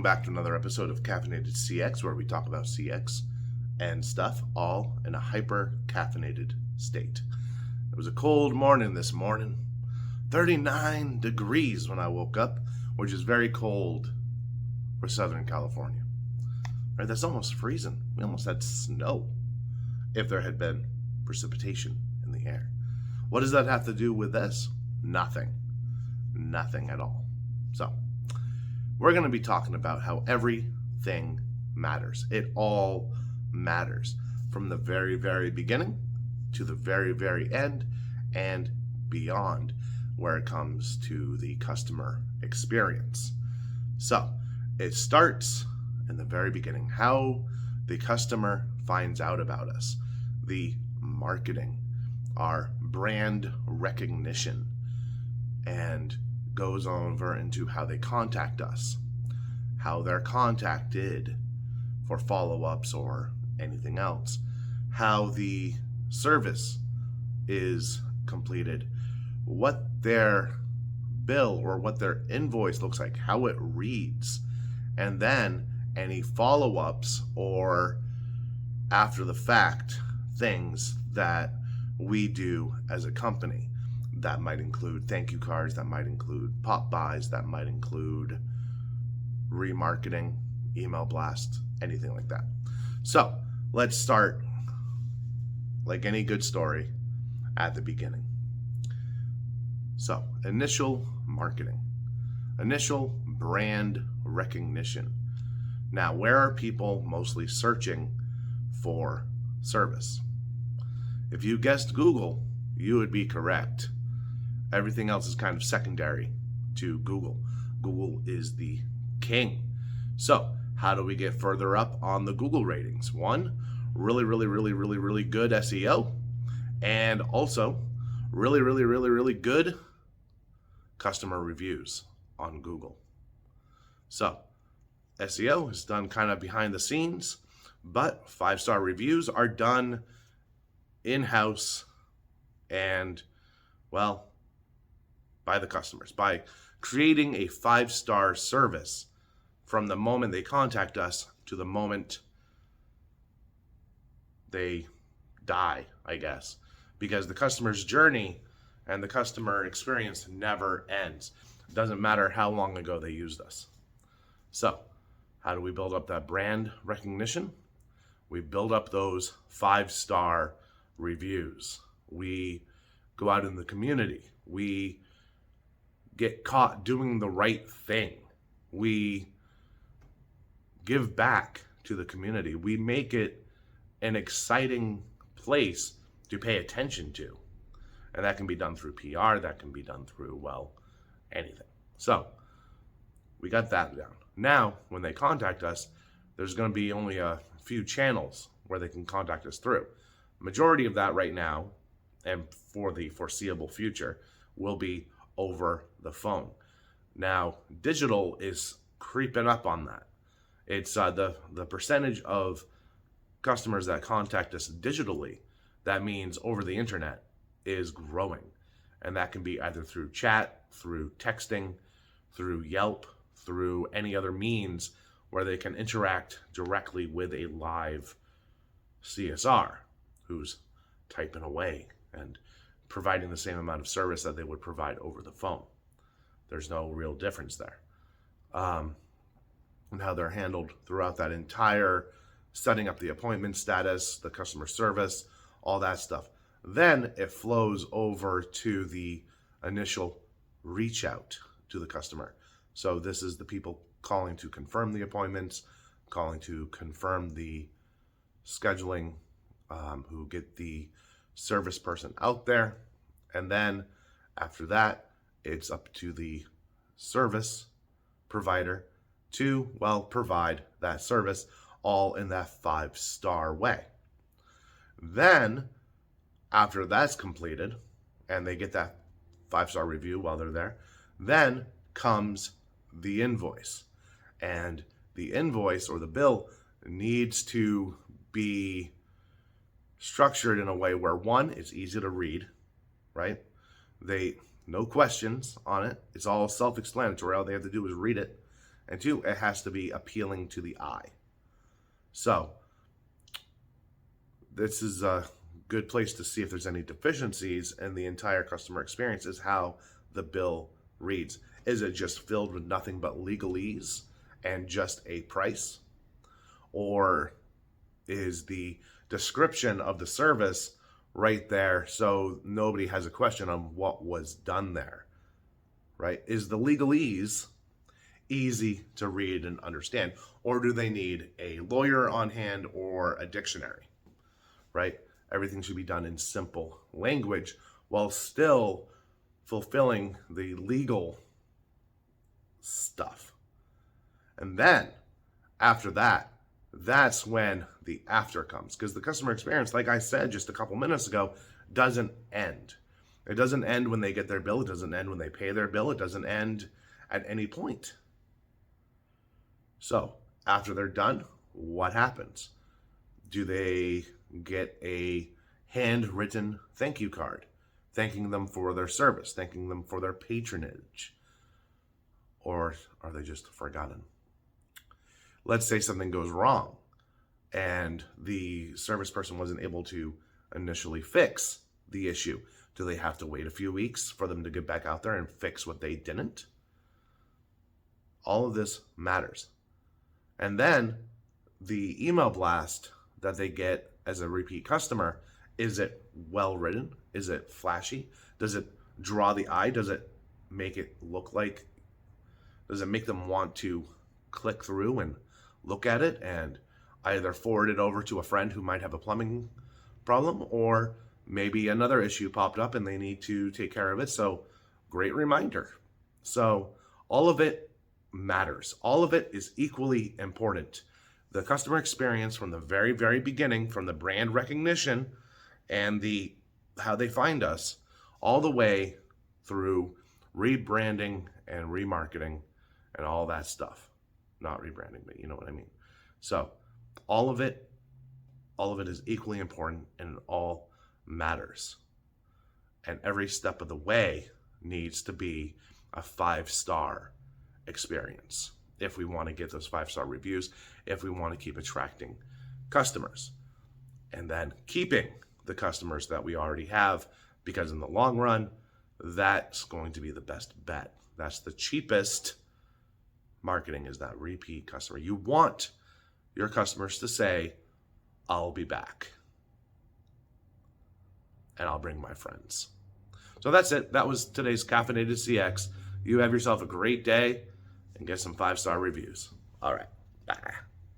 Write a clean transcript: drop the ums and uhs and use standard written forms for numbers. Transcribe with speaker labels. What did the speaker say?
Speaker 1: Welcome back to another episode of Caffeinated CX, where we talk about CX and stuff, all in a hyper-caffeinated state. It was a cold morning this morning, 39 degrees when I woke up, which is very cold for Southern California. Right, that's almost freezing. We almost had snow if there had been precipitation in the air. What does that have to do with this? Nothing. Nothing at all. So, we're going to be talking about how everything matters. It all matters from the very, very beginning to the very, very end and beyond where it comes to the customer experience. So it starts in the very beginning, how the customer finds out about us, the marketing, our brand recognition, and goes over into how they contact us, how they're contacted for follow-ups or anything else, how the service is completed, what their bill or what their invoice looks like, how it reads, and then any follow-ups or after the fact things that we do as a company. That might include thank you cards, that might include pop buys, that might include remarketing, email blast, anything like that. So let's start, like any good story, at the beginning. So initial marketing, initial brand recognition. Now, where are people mostly searching for service? If you guessed Google, you would be correct. Everything else is kind of secondary to Google. Google is the king. So how do we get further up on the Google ratings? One, really good SEO, and also really good customer reviews on Google. So SEO is done kind of behind the scenes, but 5-star reviews are done in-house and, well, by the customers, by creating a 5-star service from the moment they contact us to the moment they die, I guess, because the customer's journey and the customer experience never ends. It doesn't matter how long ago they used us. So how do we build up that brand recognition? We build up those 5-star reviews. We go out in the community. We get caught doing the right thing. We give back to the community. We make it an exciting place to pay attention to. And that can be done through PR, that can be done through, well, anything. So we got that down. Now, when they contact us, there's going to be only a few channels where they can contact us through. Majority of that right now, and for the foreseeable future, will be over the phone. Now, digital is creeping up on that. It's the percentage of customers that contact us digitally, that means over the internet, is growing. And that can be either through chat, through texting, through Yelp, through any other means where they can interact directly with a live CSR who's typing away and providing the same amount of service that they would provide over the phone. There's no real difference there. And how they're handled throughout that entire setting up the appointment status, the customer service, all that stuff. Then it flows over to the initial reach out to the customer. So this is the people calling to confirm the appointments, calling to confirm the scheduling, who get the service person out there. And then after that, it's up to the service provider to, well, provide that service all in that 5-star way. Then after that's completed and they get that 5-star review while they're there, then comes the invoice. And the invoice or the bill needs to be structured in a way where, one, it's easy to read, right? No questions on it. It's all self-explanatory. All they have to do is read it. And two, it has to be appealing to the eye. So this is a good place to see if there's any deficiencies in the entire customer experience, is how the bill reads. Is it just filled with nothing but legalese and just a price? Or is the description of the service right there so nobody has a question on what was done there, right? Is the legalese easy to read and understand, or do they need a lawyer on hand or a dictionary, right? Everything should be done in simple language while still fulfilling the legal stuff. And then after that, that's when the after comes, because the customer experience, like I said just a couple minutes ago, doesn't end. It doesn't end when they get their bill. It doesn't end when they pay their bill. It doesn't end at any point. So after they're done, what happens? Do they get a handwritten thank you card, thanking them for their service, thanking them for their patronage? Or are they just forgotten? Let's say something goes wrong and the service person wasn't able to initially fix the issue. Do they have to wait a few weeks for them to get back out there and fix what they didn't? All of this matters. And then the email blast that they get as a repeat customer, is it well written? Is it flashy? Does it draw the eye? Does it make it look like, does it make them want to click through and look at it and either forward it over to a friend who might have a plumbing problem, or maybe another issue popped up and they need to take care of it? So great reminder. So all of it matters. All of it is equally important. The customer experience from the very, very beginning, from the brand recognition and the how they find us, all the way through rebranding and remarketing and all that stuff. Not rebranding, but you know what I mean. So all of it is equally important, and it all matters. And every step of the way needs to be a 5-star experience if we want to get those 5-star reviews, if we want to keep attracting customers and then keeping the customers that we already have, because in the long run, that's going to be the best bet. That's the cheapest marketing, is that repeat customer. You want your customers to say, I'll be back and I'll bring my friends. So that's it. That was today's Caffeinated CX. You have yourself a great day and get some 5-star reviews. All right. Bye.